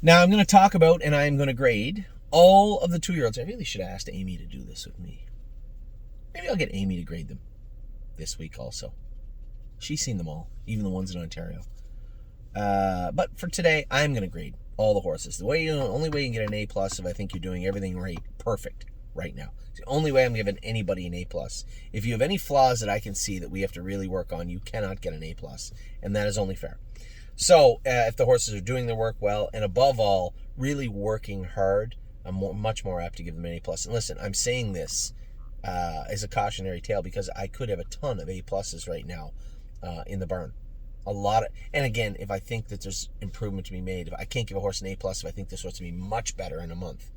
Now I'm going to talk about and I'm going to grade all of the 2-year-olds. I really should have asked Amy to do this with me. Maybe I'll get Amy to grade them this week also. She's seen them all, even the ones in Ontario. But for today, I'm going to grade all the horses. The only way you can get an A plus if I think you're doing everything right, perfect right now. It's the only way I'm giving anybody an A plus. If you have any flaws that I can see that we have to really work on, you cannot get an A plus, and that is only fair. So if the horses are doing their work well, and above all, really working hard, I'm much more apt to give them an A plus. And listen, I'm saying this as a cautionary tale because I could have a ton of A pluses right now in the barn. A lot of, and again, if I think that there's improvement to be made, if I can't give a horse an A plus, if I think this horse to be much better in a month,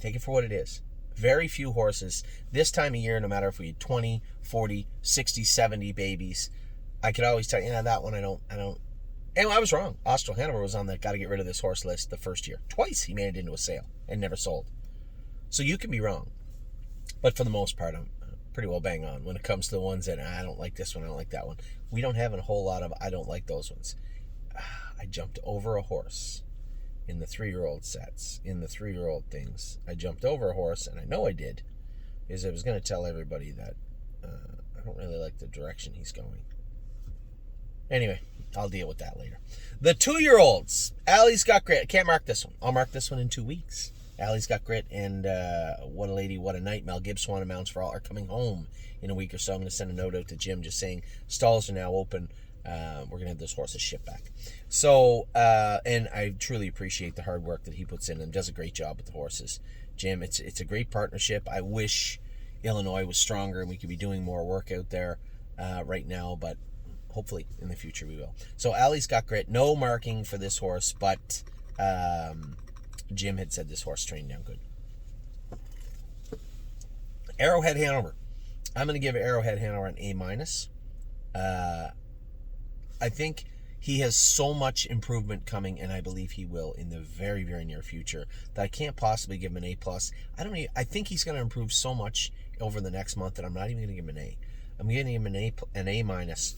take it for what it is. Very few horses this time of year, no matter if we had 20, 40, 60, 70 babies, I could always tell you, that one I don't. And I was wrong. Austral Hanover was on that got to get rid of this horse list the first year. Twice he made it into a sale and never sold. So you can be wrong. But for the most part, I'm pretty well bang on when it comes to the ones that I don't like this one, I don't like that one. We don't have a whole lot of I don't like those ones. I jumped over a horse in the 3-year-old sets, in the 3-year-old things. I jumped over a horse, and I know I did, because I was going to tell everybody that I don't really like the direction he's going. Anyway, I'll deal with that later. The 2-year-olds. Allie's Got Grit. I can't mark this one. I'll mark this one in 2 weeks. Allie's Got Grit and What a Lady, What a Night. Mel Gibbs Swan and Mounts for All are coming home in a week or so. I'm going to send a note out to Jim just saying stalls are now open. We're going to have those horses shipped back. So, and I truly appreciate the hard work that he puts in and does a great job with the horses. Jim, it's a great partnership. I wish Illinois was stronger and we could be doing more work out there right now, but hopefully in the future we will. So Allie's Got Grit. No marking for this horse, but Jim had said this horse trained down good. Arrowhead Hanover. I'm going to give Arrowhead Hanover an A minus. I think he has so much improvement coming, and I believe he will in the very, very near future, that I can't possibly give him an A plus. I think he's going to improve so much over the next month that I'm not even going to give him an A. I'm giving him an A minus.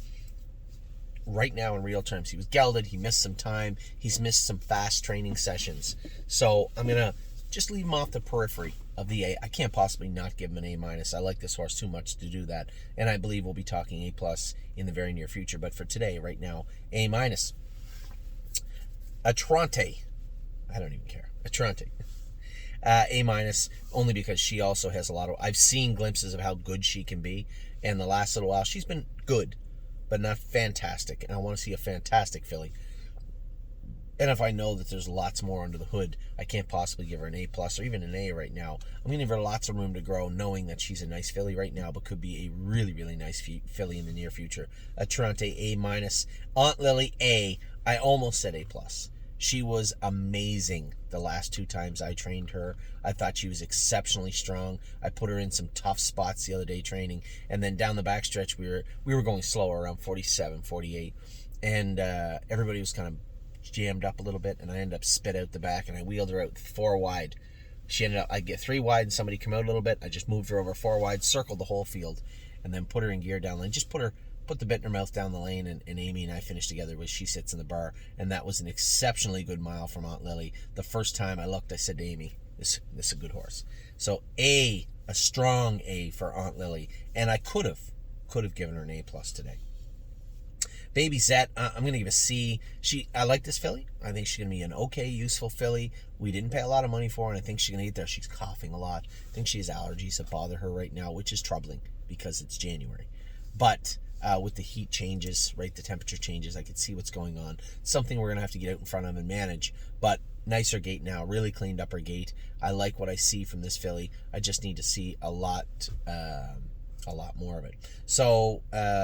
Right now in real terms, he was gelded, he missed some time, he's missed some fast training sessions. So I'm going to just leave him off the periphery of the A. I can't possibly not give him an A minus. I like this horse too much to do that. And I believe we'll be talking A plus in the very near future. But for today, right now, A minus. Atrante. I don't even care. Atrante. A minus, only because she also has a lot of... I've seen glimpses of how good she can be. And the last little while, she's been good, but not fantastic. And I want to see a fantastic filly. And if I know that there's lots more under the hood, I can't possibly give her an A plus or even an A right now. I'm going to give her lots of room to grow, knowing that she's a nice filly right now, but could be a really, really nice filly in the near future. Atrante, A minus. Aunt Lily, A. I almost said A plus. She was amazing the last 2 times I trained her. I thought she was exceptionally strong. I put her in some tough spots the other day training, and then down the backstretch we were going slower, around 47, 48, and everybody was kind of jammed up a little bit, and I ended up spit out the back, and I wheeled her out 4 wide. She ended up, I'd get 3 wide, and somebody come out a little bit. I just moved her over 4 wide, circled the whole field, and then put her in gear down lane. Just put the bit in her mouth down the lane, and Amy and I finished together as she sits in the bar, and that was an exceptionally good mile from Aunt Lily. The first time I looked, I said to Amy, this is a good horse. So a strong A for Aunt Lily, and I could have given her an A plus today. Baby Zet, I'm going to give a C. I like this filly. I think she's going to be an okay, useful filly. We didn't pay a lot of money for her, and I think she's going to get there. She's coughing a lot. I think she has allergies that bother her right now, which is troubling because it's January. But with the heat changes, right, the temperature changes, I can see what's going on. Something we're going to have to get out in front of and manage. But nicer gait now, really cleaned up her gait. I like what I see from this filly. I just need to see a lot more of it. So,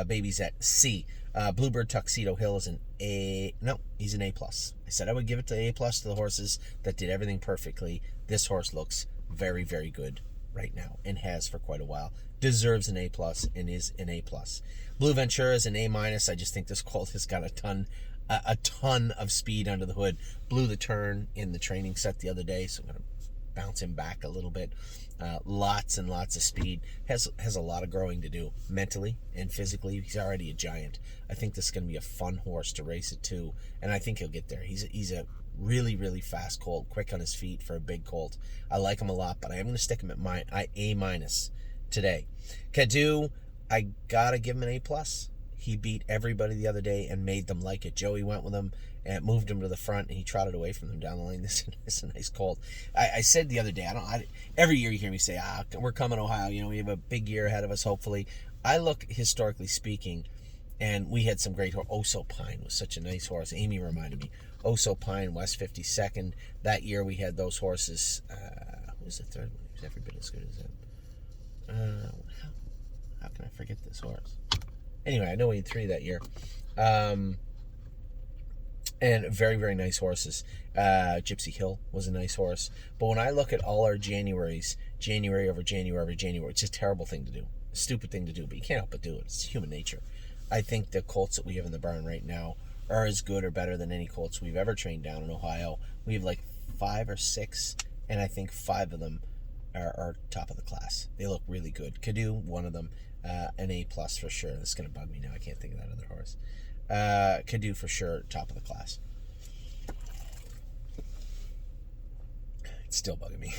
Baby's at C. Bluebird Tuxedo Hill is an A. No, he's an A plus. I said I would give it to A plus to the horses that did everything perfectly. This horse looks very, very good right now and has for quite a while. Deserves an A plus and is an A plus. Blue Ventura is an A minus. I just think this colt has got a ton of speed under the hood. Blew the turn in the training set the other day, so I'm going to bounce him back a little bit. Lots and lots of speed. Has a lot of growing to do mentally and physically. He's already a giant. I think this is going to be a fun horse to race it too, and I think he'll get there. He's a really, really fast colt, quick on his feet for a big colt. I like him a lot, but I am going to stick him at A- today. Cadu, I got to give him an A+. He beat everybody the other day and made them like it. Joey went with him and moved him to the front, and he trotted away from them down the lane. This is a nice colt. I said the other day, every year you hear me say, we're coming Ohio. We have a big year ahead of us, hopefully. I look, historically speaking, and we had some great horses. Oso Pine was such a nice horse. Amy reminded me. Oso Pine, West 52nd. That year we had those horses. Who was the third one? He was every bit as good as him. How can I forget this horse? Anyway, I know we had 3 that year. And very, very nice horses. Gypsy Hill was a nice horse. But when I look at all our Januaries, January over January over January, it's a terrible thing to do. A stupid thing to do, but you can't help but do it. It's human nature. I think the colts that we have in the barn right now are as good or better than any colts we've ever trained down in Ohio. We have like 5 or 6, and I think 5 of them are top of the class. They look really good. Cadu, one of them, an A+ for sure. This is going to bug me now. I can't think of that other horse. Cadu for sure, top of the class. It's still bugging me.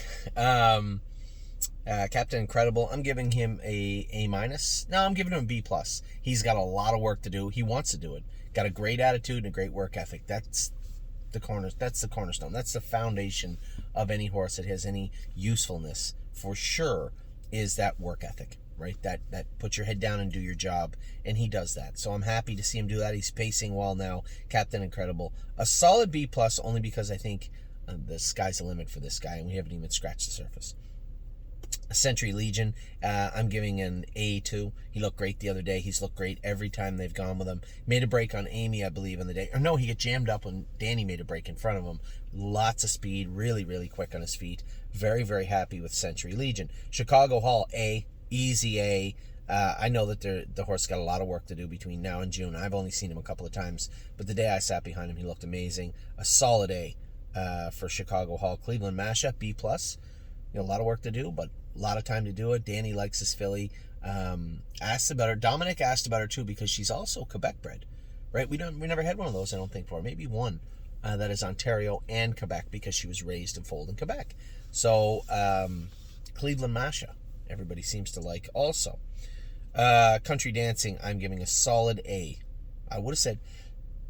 Captain Incredible, I'm giving him a minus. No, I'm giving him a B+. He's got a lot of work to do. He wants to do it. Got a great attitude and a great work ethic. That's the cornerstone. That's the foundation of any horse that has any usefulness, for sure, is that work ethic, right? That put your head down and do your job, and he does that. So I'm happy to see him do that. He's pacing well now. Captain Incredible. A solid B+, only because I think the sky's the limit for this guy, and we haven't even scratched the surface. Century Legion, I'm giving an A2. He looked great the other day. He's looked great every time they've gone with him. Made a break on Amy, I believe, on the day. Or no, he got jammed up when Danny made a break in front of him. Lots of speed, really, really quick on his feet. Very, very happy with Century Legion. Chicago Hall, A. Easy A. I know that the horse got a lot of work to do between now and June. I've only seen him a couple of times, but the day I sat behind him, he looked amazing. A solid A for Chicago Hall. Cleveland Mashup, B+. A lot of work to do, but a lot of time to do it. Danny likes his filly. Asked about her. Dominic asked about her too because she's also Quebec bred, right? We never had one of those, I don't think, before. Maybe one that is Ontario and Quebec because she was raised and foaled in Quebec. So Cleveland Masha, everybody seems to like also. Country Dancing, I'm giving a solid A. I would have said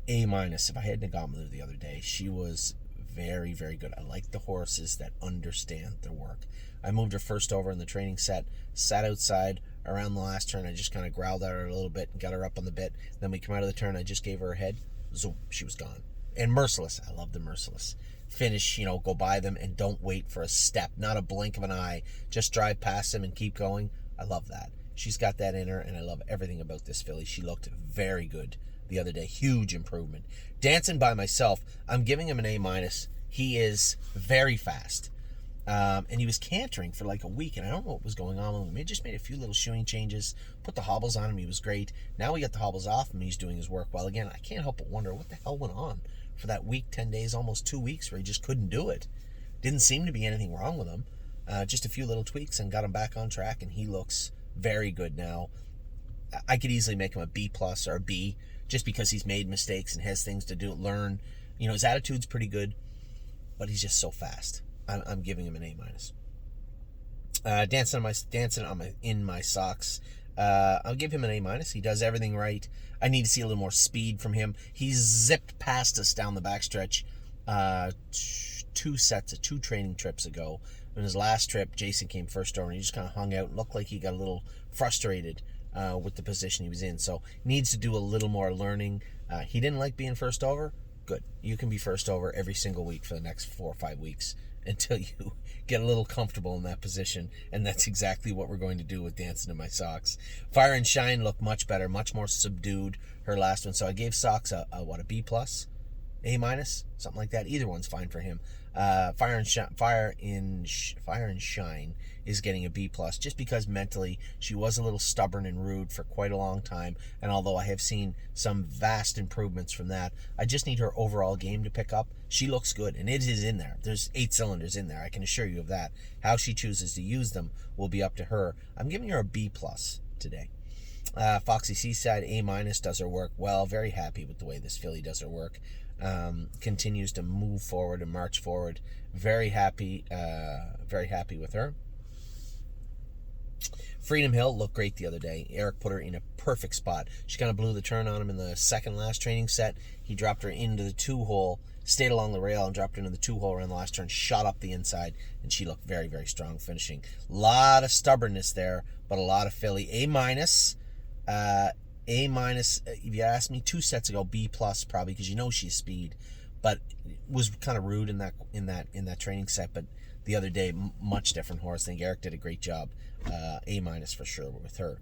A- if I hadn't gone with her the other day. She was very, very good. I like the horses that understand their work. I moved her first over in the training set, sat outside around the last turn. I just kind of growled at her a little bit and got her up on the bit. Then we come out of the turn. I just gave her a head. Zoom, she was gone. And Merciless. I love the Merciless. Finish, go by them and don't wait for a step. Not a blink of an eye. Just drive past them and keep going. I love that. She's got that in her, and I love everything about this filly. She looked very good the other day. Huge improvement. Dancing by Myself, I'm giving him an A-. He is very fast. And he was cantering for like a week, and I don't know what was going on with him. He just made a few little shoeing changes, put the hobbles on him. He was great. Now we got the hobbles off him. He's doing his work well again. I can't help but wonder what the hell went on for that week, 10 days, almost 2 weeks, where he just couldn't do it. Didn't seem to be anything wrong with him. Just a few little tweaks and got him back on track, and he looks very good now. I could easily make him a B+ or a B, just because he's made mistakes and has things to do, learn. His attitude's pretty good, but he's just so fast. I'm giving him an A-. Dancing in my socks. I'll give him an A-. He does everything right. I need to see a little more speed from him. He zipped past us down the backstretch 2 training trips ago. In his last trip, Jason came first over, and he just kind of hung out and looked like he got a little frustrated with the position he was in. So needs to do a little more learning. He didn't like being first over. Good. You can be first over every single week for the next 4 or 5 weeks until you get a little comfortable in that position, and that's exactly what we're going to do with Dancing in My Socks. Fire and Shine looked much better, much more subdued, her last one. So I gave Socks a B+. A minus, something like that. Either one's fine for him. Fire and Shine is getting a B plus, just because mentally she was a little stubborn and rude for quite a long time. And although I have seen some vast improvements from that, I just need her overall game to pick up. She looks good, and it is in there. There's 8 cylinders in there. I can assure you of that. How she chooses to use them will be up to her. I'm giving her a B plus today. Foxy Seaside, A minus, does her work well. Very happy with the way this filly does her work. Continues to move forward and march forward. Very happy with her. Freedom Hill looked great the other day. Eric put her in a perfect spot. She kind of blew the turn on him in the second last training set. He dropped her into the 2-hole, stayed along the rail and dropped her into the 2-hole around the last turn, shot up the inside, and she looked very, very strong finishing. A lot of stubbornness there, but a lot of filly. A minus. A minus, if you asked me 2 sets ago, B plus probably, because you know she's speed, but was kind of rude in that training set. But the other day, much different horse. I think Eric did a great job. A minus for sure with her.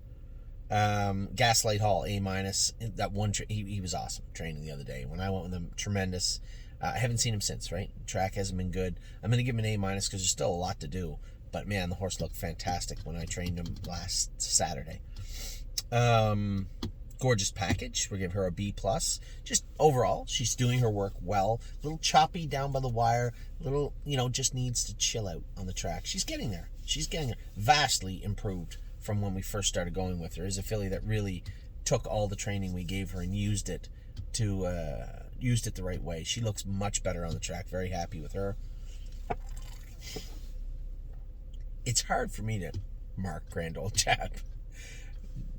Gaslight Hall, A minus. That one, he was awesome training the other day. When I went with him, tremendous. I haven't seen him since. Right, track hasn't been good. I'm going to give him an A minus because there's still a lot to do. But man, the horse looked fantastic when I trained him last Saturday. Gorgeous Package, we'll give her a B plus. Just overall, she's doing her work well. A little choppy down by the wire, little, just needs to chill out on the track. She's getting there. Vastly improved from when we first started going with her. Is a filly that really took all the training we gave her and used it the right way. She looks much better on the track. Very happy with her. It's hard for me to mark Grand Old Chap.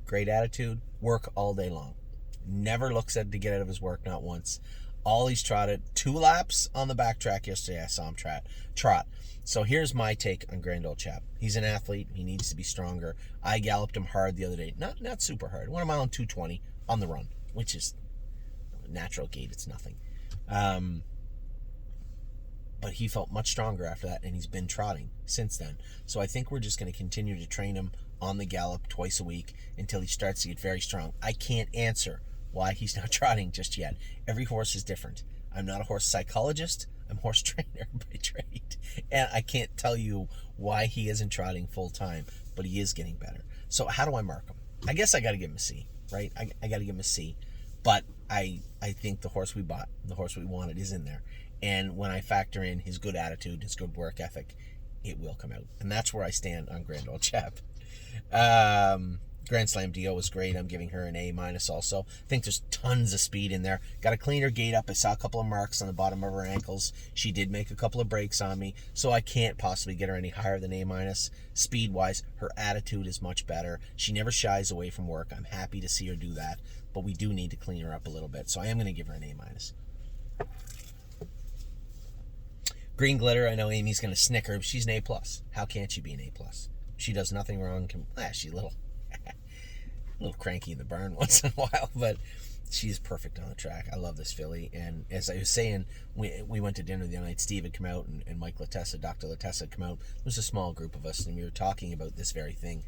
Great attitude, work all day long. Never looks to get out of his work, not once. All he's trotted 2 laps on the back track yesterday. I saw him trot. So here's my take on Grand Old Chap. He's an athlete. He needs to be stronger. I galloped him hard the other day. Not super hard. 1 mile and 2:20 on the run, which is natural gait. It's nothing. But he felt much stronger after that, and he's been trotting since then. So I think we're just going to continue to train him on the gallop twice a week until he starts to get very strong. I can't answer why he's not trotting just yet. Every horse is different. I'm not a horse psychologist. I'm a horse trainer by trade. And I can't tell you why he isn't trotting full time, but he is getting better. So how do I mark him? I guess I got to give him a C, right? I got to give him a C. But I think the horse we bought, the horse we wanted, is in there. And when I factor in his good attitude, his good work ethic, it will come out. And that's where I stand on Grand Old Chap. Grand Slam Dio was great. I'm giving her an A minus also. I think there's tons of speed in there. Got to clean her gait up. I saw a couple of marks on the bottom of her ankles. She did make a couple of breaks on me, so I can't possibly get her any higher than A minus. Speed-wise, her attitude is much better. She never shies away from work. I'm happy to see her do that, but we do need to clean her up a little bit, so I am going to give her an A minus. Green Glitter, I know Amy's going to snicker. She's an A plus. How can't she be an A plus? She does nothing wrong. She's a little cranky in the barn once in a while, but she's perfect on the track. I love this filly. And as I was saying, we went to dinner the other night. Steve had come out, and Mike Latessa, Dr. Latessa had come out. There was a small group of us, and we were talking about this very thing.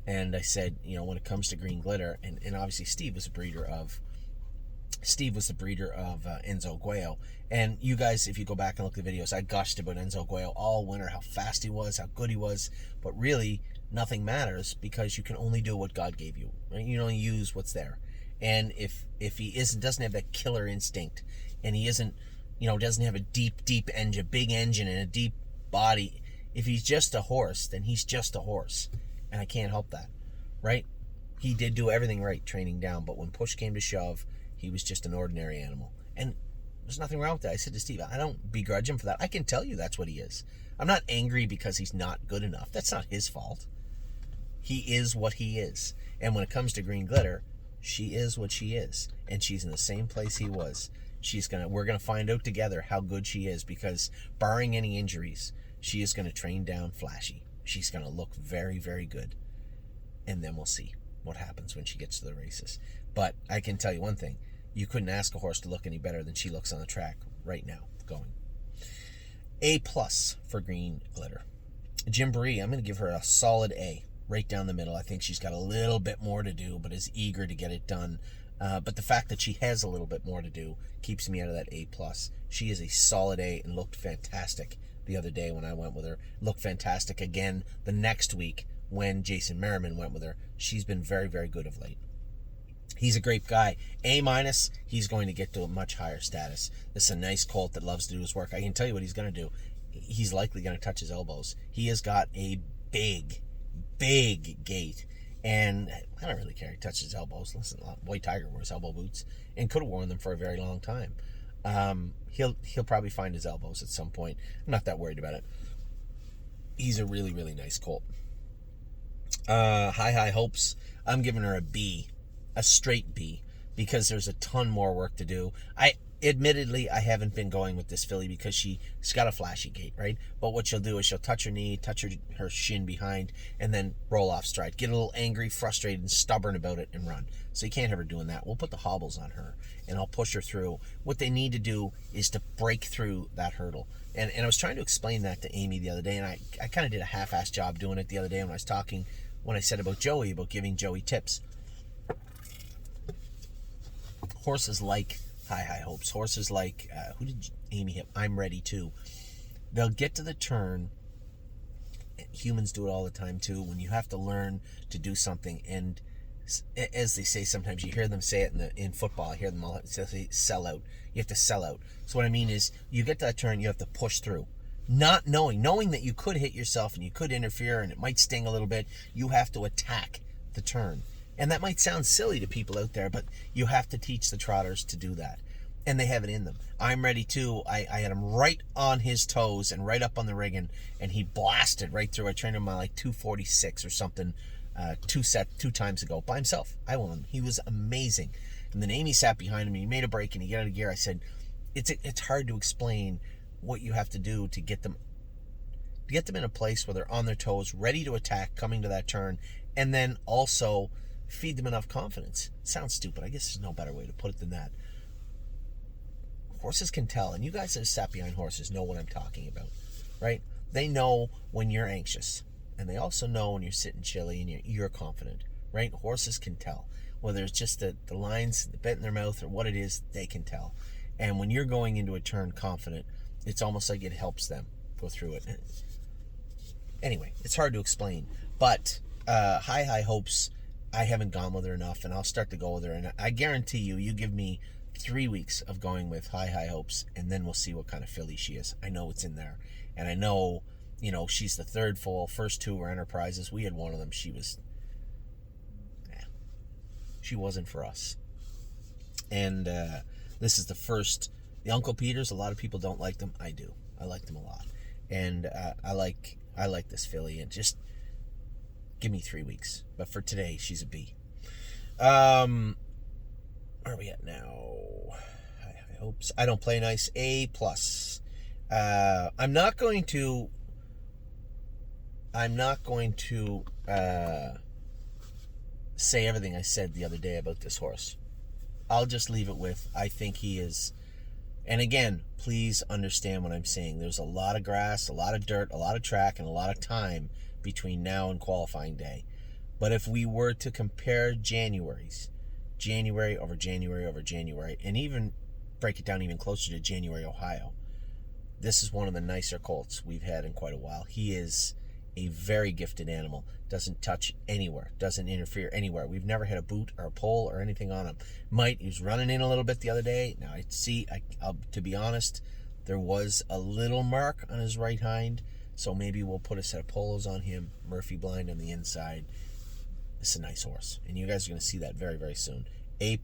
And I said, when it comes to Green Glitter, and obviously Steve was the breeder of Enzo Guayo. And you guys, if you go back and look at the videos, I gushed about Enzo Guayo all winter, how fast he was, how good he was. But really, nothing matters because you can only do what God gave you. Right? You only use what's there. And if he doesn't have that killer instinct, and he isn't, doesn't have a deep engine, big engine and a deep body, if he's just a horse, then he's just a horse. And I can't help that, right? He did do everything right training down, but when push came to shove, he was just an ordinary animal. And there's nothing wrong with that. I said to Steve, I don't begrudge him for that. I can tell you that's what he is. I'm not angry because he's not good enough. That's not his fault. He is what he is. And when it comes to Green Glitter, she is what she is. And she's in the same place he was. We're gonna find out together how good she is, because barring any injuries, she is gonna train down Flashy. She's gonna look very, very good. And then we'll see what happens when she gets to the races. But I can tell you one thing. You couldn't ask a horse to look any better than she looks on the track right now going. A plus for Green Glitter. Jim Bree, I'm going to give her a solid A, right down the middle. I think she's got a little bit more to do, but is eager to get it done. But the fact that she has a little bit more to do keeps me out of that A+. She is a solid A and looked fantastic the other day when I went with her. Looked fantastic again the next week when Jason Merriman went with her. She's been very, very good of late. He's a great guy. A-, he's going to get to a much higher status. This is a nice colt that loves to do his work. I can tell you what he's going to do. He's likely going to touch his elbows. He has got a big, big gait. And I don't really care. He touches his elbows. Listen, White Tiger wears elbow boots and could have worn them for a very long time. He'll probably find his elbows at some point. I'm not that worried about it. He's a really, really nice colt. High Hopes. I'm giving her a B. A straight B, because there's a ton more work to do. Admittedly, I haven't been going with this filly because she's got a flashy gait, right? But what she'll do is she'll touch her knee, touch her shin behind, and then roll off stride. Get a little angry, frustrated, and stubborn about it and run. So you can't have her doing that. We'll put the hobbles on her, and I'll push her through. What they need to do is to break through that hurdle. And I was trying to explain that to Amy the other day, and I kind of did a half-assed job doing it the other day when I said about Joey, about giving Joey tips. Horses like High Hopes. Horses like, who did Amy hit? I'm Ready Too. They'll get to the turn. Humans do it all the time too. When you have to learn to do something, and as they say sometimes, you hear them say it in football. I hear them all say sell out. You have to sell out. So what I mean is, you get to that turn, you have to push through. Not knowing that you could hit yourself and you could interfere and it might sting a little bit, you have to attack the turn. And that might sound silly to people out there, but you have to teach the trotters to do that. And they have it in them. I'm Ready Too. I had him right on his toes and right up on the rigging, and he blasted right through. I trained him on like 246 or something two times ago by himself. I won him. He was amazing. And then Amy sat behind him, and he made a break, and he got out of gear. I said, it's hard to explain what you have to do to get them in a place where they're on their toes, ready to attack, coming to that turn, and then also feed them enough confidence. It sounds stupid. I guess there's no better way to put it than that. Horses can tell, and you guys that have sat behind horses know what I'm talking about, right? They know when you're anxious, and they also know when you're sitting chilly and you're confident, right? Horses can tell. Whether it's just the lines, the bent in their mouth, or what it is, they can tell. And when you're going into a turn confident, it's almost like it helps them go through it. Anyway, it's hard to explain, but High Hopes, I haven't gone with her enough, and I'll start to go with her. And I guarantee you give me 3 weeks of going with High Hopes, and then we'll see what kind of filly she is. I know it's in there, and I know, she's the third foal. First two were Enterprises. We had one of them. She wasn't for us. And this is the first. The Uncle Peters, a lot of people don't like them. I do. I like them a lot, and I like this filly. And just give me 3 weeks. But for today, she's a B. Where are we at now? I hope so. I Don't Play Nice. A+. I'm not going to say everything I said the other day about this horse. I'll just leave it with, I think he is. And again, please understand what I'm saying. There's a lot of grass, a lot of dirt, a lot of track, and a lot of time between now and qualifying day. But if we were to compare January over January over January, and even break it down even closer to January, Ohio, this is one of the nicer colts we've had in quite a while. He is a very gifted animal. Doesn't touch anywhere, doesn't interfere anywhere. We've never had a boot or a pole or anything on him. He was running in a little bit the other day. Now to be honest, there was a little mark on his right hind, so maybe we'll put a set of polos on him, Murphy blind on the inside. It's a nice horse, and you guys are going to see that very, very soon. A+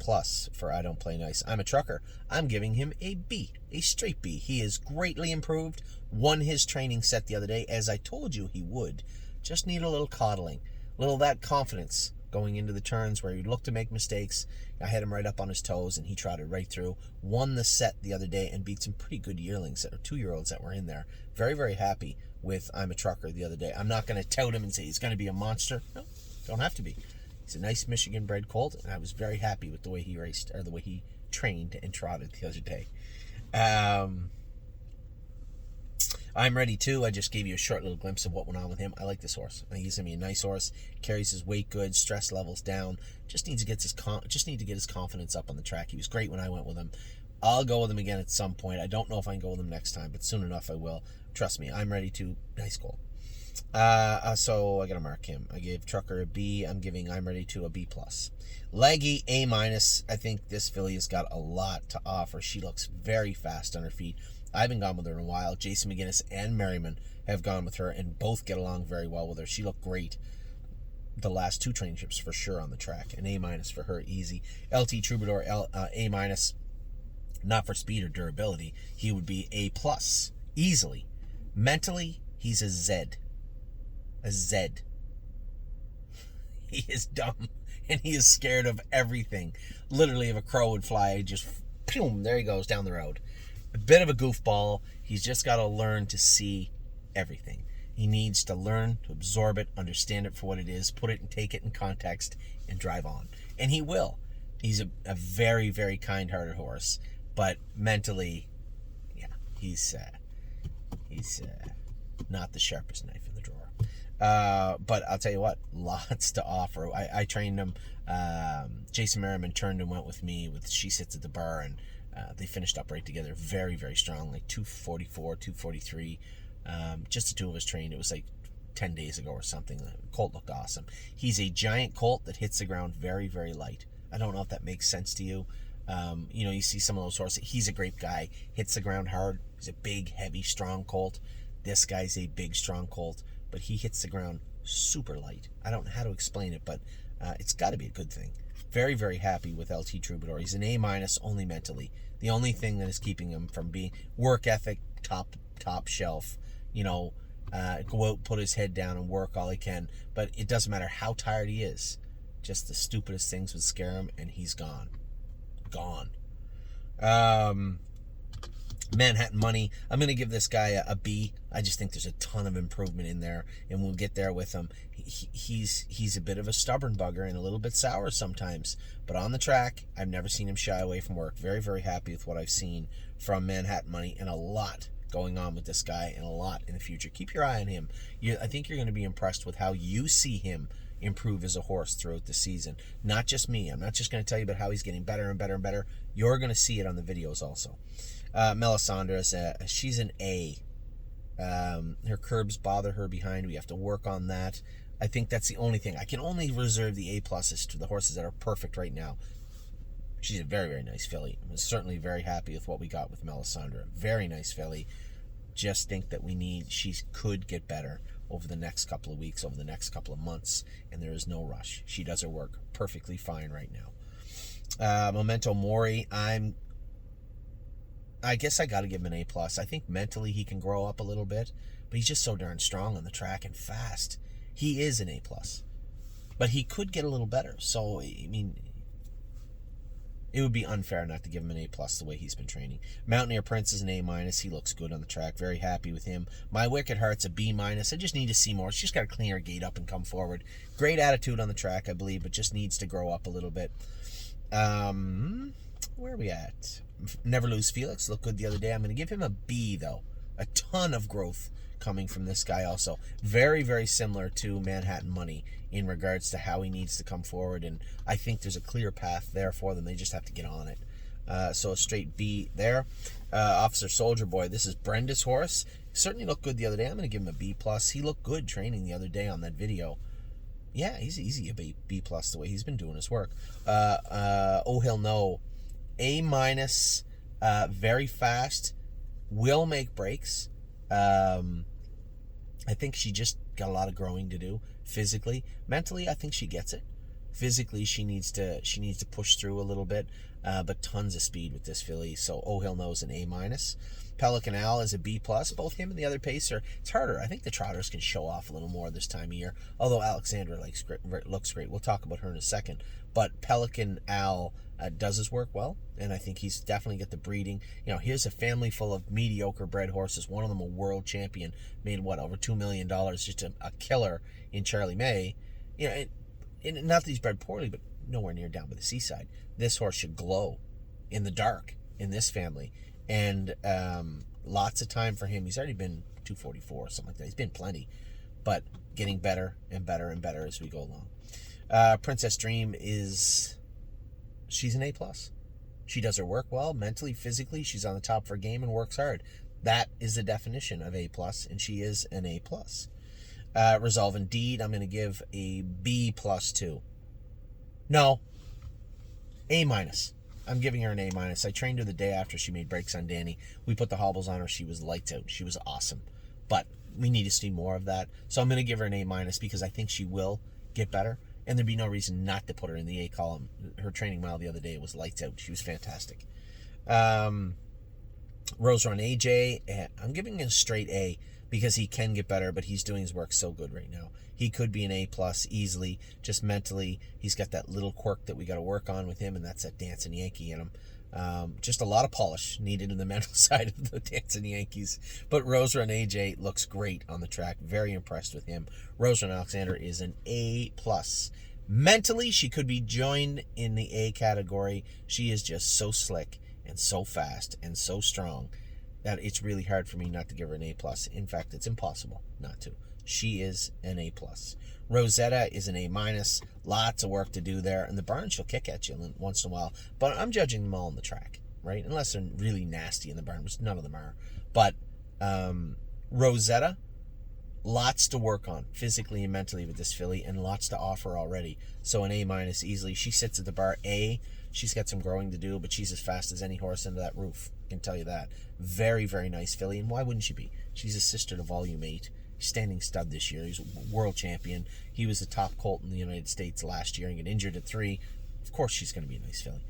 for I Don't Play Nice. I'm a trucker. I'm giving him a B, a straight B. He is greatly improved. Won his training set the other day, as I told you he would. Just need a little coddling, little of that confidence going into the turns where he'd look to make mistakes. I had him right up on his toes, and he trotted right through. Won the set the other day and beat some pretty good yearlings, or 2-year-olds that were in there. Very, very happy with I'm a Trucker the other day. I'm not going to tout him and say he's going to be a monster. No, don't have to be. He's a nice Michigan-bred colt, and I was very happy with the way he raced, or the way he trained and trotted the other day. I'm ready too. I just gave you a short little glimpse of what went on with him. I like this horse. I think he's gonna be a nice horse. Carries his weight good, stress levels down. Just needs to get his confidence up on the track. He was great when I went with him. I'll go with him again at some point. I don't know if I can go with him next time, but soon enough I will. Trust me, I'm ready to. Nice goal. So I gotta mark him. I gave Trucker a B. I'm ready to a B plus. Leggy A minus. I think this filly has got a lot to offer. She looks very fast on her feet. I haven't gone with her in a while. Jason McGinnis and Merriman have gone with her and both get along very well with her. She looked great the last 2 training trips for sure on the track. An A minus for her, easy. LT Troubadour A minus. Not for speed or durability. He would be A plus easily. Mentally, he's a Z. A Z. He is dumb and he is scared of everything. Literally, if a crow would fly, just boom, there he goes down the road. A bit of a goofball. He's just got to learn to see everything. He needs to learn to absorb it, understand it for what it is, put it and take it in context, and drive on. And he will. He's a very, very kind-hearted horse, but mentally, yeah, he's not the sharpest knife in the drawer. But I'll tell you what, lots to offer. I trained him. Jason Merriman turned and went with me. She sits at the bar, and they finished up right together. Very, very strong, like 244, 243. Just the two of us trained. It was like 10 days ago or something. The colt looked awesome. He's a giant colt that hits the ground very, very light. I don't know if that makes sense to you. You see some of those horses. He's a great guy. Hits the ground hard. He's a big, heavy, strong colt. This guy's a big, strong colt, but he hits the ground super light. I don't know how to explain it, but it's got to be a good thing. Very, very happy with LT Troubadour. He's an A minus only mentally. The only thing that is keeping him from being work ethic, top shelf. Go out, put his head down and work all he can. But it doesn't matter how tired he is. Just the stupidest things would scare him, and he's gone. Manhattan Money. I'm going to give this guy a B. I just think there's a ton of improvement in there, and we'll get there with him. He's a bit of a stubborn bugger and a little bit sour sometimes, but on the track, I've never seen him shy away from work. Very, very happy with what I've seen from Manhattan Money, and a lot going on with this guy, and a lot in the future. Keep your eye on him. I think you're going to be impressed with how you see him improve as a horse throughout the season. Not just me. I'm not just going to tell you about how he's getting better and better and better. You're going to see it on the videos also. Melisandre, she's an A. Her curbs bother her behind. We have to work on that. I think that's the only thing. I can only reserve the A pluses to the horses that are perfect right now. She's a very, very nice filly. I'm certainly very happy with what we got with Melisandre. Very nice filly. Just think that she could get better over the next couple of weeks, over the next couple of months, and there is no rush. She does her work perfectly fine right now. Memento Mori, I guess I got to give him an A plus. I think mentally he can grow up a little bit, but he's just so darn strong on the track and fast. He is an A plus, but he could get a little better. So I mean, it would be unfair not to give him an A plus the way he's been training. Mountaineer Prince is an A minus. He looks good on the track. Very happy with him. My Wicked Heart's a B minus. I just need to see more. She's got to clean her gait up and come forward. Great attitude on the track, I believe, but just needs to grow up a little bit. Where are we at? Never Lose Felix looked good the other day. I'm going to give him a B, though. A ton of growth coming from this guy also. Very, very similar to Manhattan Money in regards to how he needs to come forward, and I think there's a clear path there for them. They just have to get on it. So a straight B there. Officer Soldier Boy, this is Brenda's horse. Certainly looked good the other day. I'm going to give him a B plus. He looked good training the other day on that video. Yeah, he's easy a B plus the way he's been doing his work. Oh Hell No, A minus. Very fast. Will make breaks. I think she just got a lot of growing to do physically. Mentally, I think she gets it. Physically, she needs to push through a little bit, but tons of speed with this filly. So Oh Hell No's an A minus. Pelican Al is a B plus. Both him and the other pacer. It's harder. I think the trotters can show off a little more this time of year. Although Alexandra looks great. We'll talk about her in a second. But Pelican Al does his work well, and I think he's definitely got the breeding. Here's a family full of mediocre bred horses. One of them a world champion, made over $2 million, just a killer in Charlie May. And not that he's bred poorly, but nowhere near down by the seaside. This horse should glow in the dark in this family. And Lots of time for him. He's already been 244 or something like that. He's been plenty, but getting better and better and better as we go along. Princess Dream she's an A+. She does her work well, mentally, physically. She's on the top of her game and works hard. That is the definition of A+, and she is an A+. Resolve Indeed, I'm going to give a B+ too. No, A-. I'm giving her an A-. I trained her the day after she made breaks on Danny. We put the hobbles on her. She was lights out. She was awesome. But we need to see more of that. So I'm going to give her an A- because I think she will get better. And there'd be no reason not to put her in the A column. Her training mile the other day was lights out. She was fantastic. Rose Run AJ, I'm giving him a straight A because he can get better, but he's doing his work so good right now. He could be an A+ easily, just mentally. He's got that little quirk that we got to work on with him, and that's that dancing Yankee in him. Just a lot of polish needed in the mental side of the dancing Yankees. But Rose Run AJ looks great on the track. Very impressed with him. Rose Run Alexander is an A+. Mentally, she could be joined in the A category. She is just so slick and so fast and so strong that it's really hard for me not to give her an A+. In fact, it's impossible not to. She is an A+. Rosetta is an A-. Lots of work to do there. And the barn, she'll kick at you once in a while. But I'm judging them all on the track, right? Unless they're really nasty in the barn, which none of them are. But Rosetta, lots to work on physically and mentally with this filly, and lots to offer already. So an A- easily. She sits at the bar A. She's got some growing to do, but she's as fast as any horse into that roof. I can tell you that. Very, very nice filly. And why wouldn't she be? She's a sister to Volume 8. Standing stud this year. He's a world champion. He was the top colt in the United States last year and got injured at 3. Of course she's going to be a nice filly.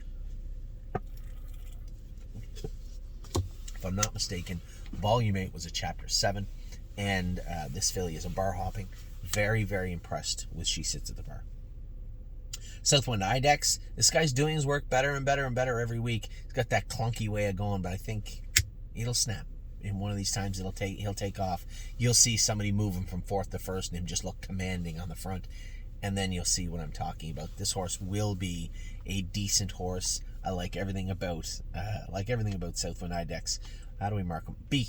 If I'm not mistaken, Volume 8 was a Chapter 7, and this filly is a bar hopping. Very, very impressed with She Sits at the Bar. Southwind Idex, this guy's doing his work better and better and better every week. He's got that clunky way of going, but I think it'll snap. And one of these times he'll take off. You'll see somebody move him from 4th to 1st and him just look commanding on the front. And then you'll see what I'm talking about. This horse will be a decent horse. I like everything about Southwind Idex. How do we mark him? B+.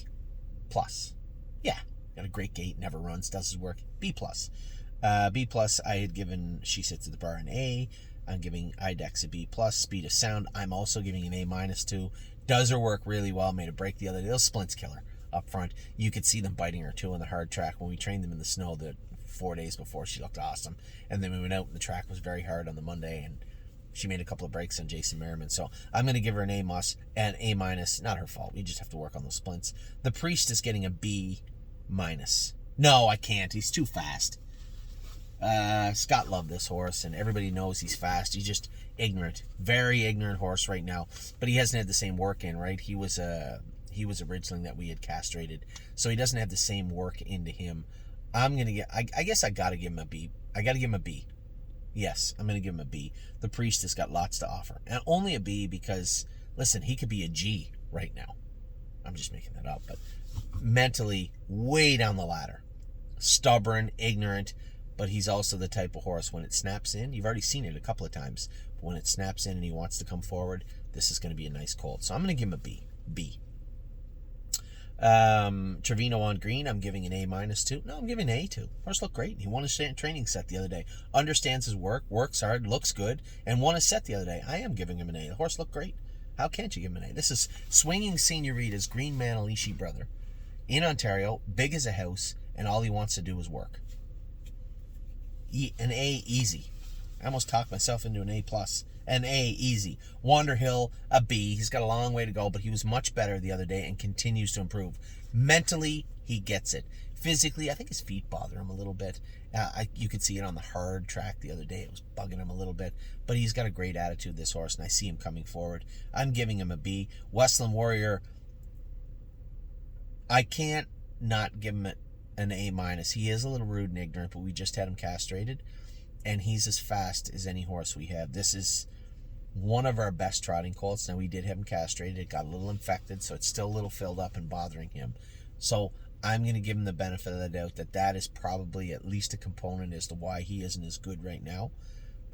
Yeah, got a great gait, never runs, does his work. B+. B+, I had given She Sits at the Bar an A. I'm giving Idex a B+. Speed of Sound, I'm also giving an A- too. Does her work really well. Made a break the other day. Those splints kill her up front. You could see them biting her too on the hard track. When we trained them in the snow the 4 days before, she looked awesome. And then we went out and the track was very hard on the Monday, and she made a couple of breaks on Jason Merriman. So I'm going to give her an A+, and A-. Not her fault. We just have to work on those splints. The Priest is getting a B-. No, I can't. He's too fast. Scott loved this horse, and everybody knows he's fast. He's just ignorant, very ignorant horse right now. But he hasn't had the same work in, right? He was a ridgeling that we had castrated, so he doesn't have the same work into him. I guess I gotta give him a B. I gotta give him a B. Yes, I'm gonna give him a B. The Priest has got lots to offer, and only a B because listen, he could be a G right now. I'm just making that up, but mentally way down the ladder, stubborn, ignorant. But he's also the type of horse, when it snaps in, you've already seen it a couple of times, but when it snaps in and he wants to come forward, this is going to be a nice colt. So I'm going to give him a B. B. Trevino on green, I'm giving an A- too. No, I'm giving an A too. Horse looked great. He won his training set the other day. Understands his work, works hard, looks good, and won a set the other day. I am giving him an A. The horse looked great. How can't you give him an A? This is Swinging Senorita's Green Manalishi brother in Ontario, big as a house, and all he wants to do is work. An A easy. I almost talked myself into an A+. An A easy. Wander Hill, a B. He's got a long way to go, but he was much better the other day and continues to improve. Mentally, he gets it. Physically, I think his feet bother him a little bit. You could see it on the hard track the other day. It was bugging him a little bit. But he's got a great attitude, this horse, and I see him coming forward. I'm giving him a B. Westland Warrior, I can't not give him an A-. He is a little rude and ignorant, but we just had him castrated, and he's as fast as any horse we have. This is one of our best trotting colts. Now, we did have him castrated. It got a little infected, so it's still a little filled up and bothering him. So I'm going to give him the benefit of the doubt that is probably at least a component as to why he isn't as good right now.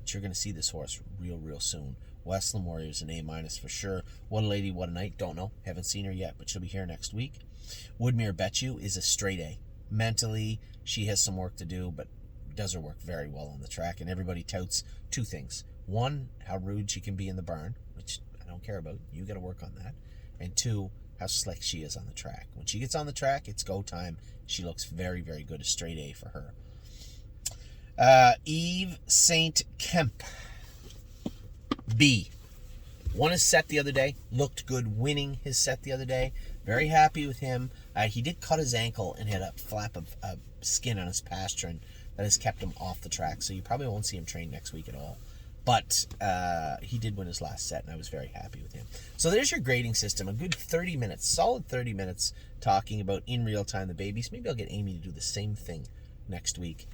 But you're going to see this horse real soon. Westland Warrior's an A- for sure. What a Lady, What a Night, don't know. Haven't seen her yet, but she'll be here next week. Woodmere Bet You is a straight A. Mentally, she has some work to do, but does her work very well on the track. And everybody touts two things. One, how rude she can be in the barn, which I don't care about. You got to work on that. And two, how slick she is on the track. When she gets on the track, it's go time. She looks very good. A straight A for her. Eve St. Kemp, B. Won his set the other day. Looked good winning his set the other day. Very happy with him. He did cut his ankle and had a flap of skin on his pastern that has kept him off the track. So you probably won't see him train next week at all. But he did win his last set, and I was very happy with him. So there's your grading system. A good 30 minutes, solid 30 minutes talking about in real time the babies. Maybe I'll get Amy to do the same thing next week.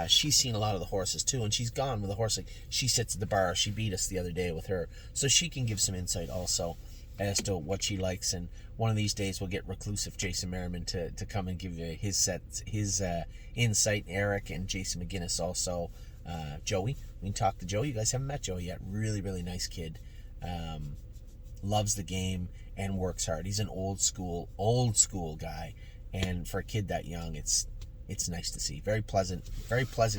She's seen a lot of the horses too, and she's gone with a horse. Like, she sits at the bar. She beat us the other day with her, so she can give some insight also as to what she likes. And one of these days we'll get reclusive Jason Merriman to come and give you his insight. Eric and Jason McGinnis also. Joey, we can talk to Joey. You guys haven't met Joey yet. Really nice kid. Loves the game and works hard. He's an old school guy, and for a kid that young, it's nice to see. Very pleasant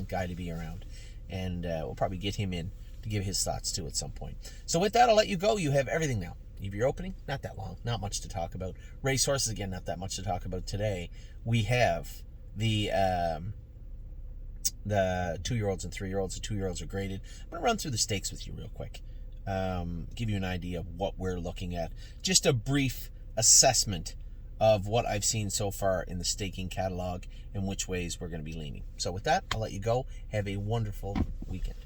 guy to be around. And we'll probably get him in to give his thoughts too at some point. So with that, I'll let you go. You have everything now. You have your opening, not that long, not much to talk about. Racehorses, again, not that much to talk about today. We have the 2-year-olds and 3-year-olds. The 2-year-olds are graded. I'm going to run through the stakes with you real quick. Give you an idea of what we're looking at. Just a brief assessment of what I've seen so far in the staking catalog and which ways we're going to be leaning. So with that, I'll let you go. Have a wonderful weekend.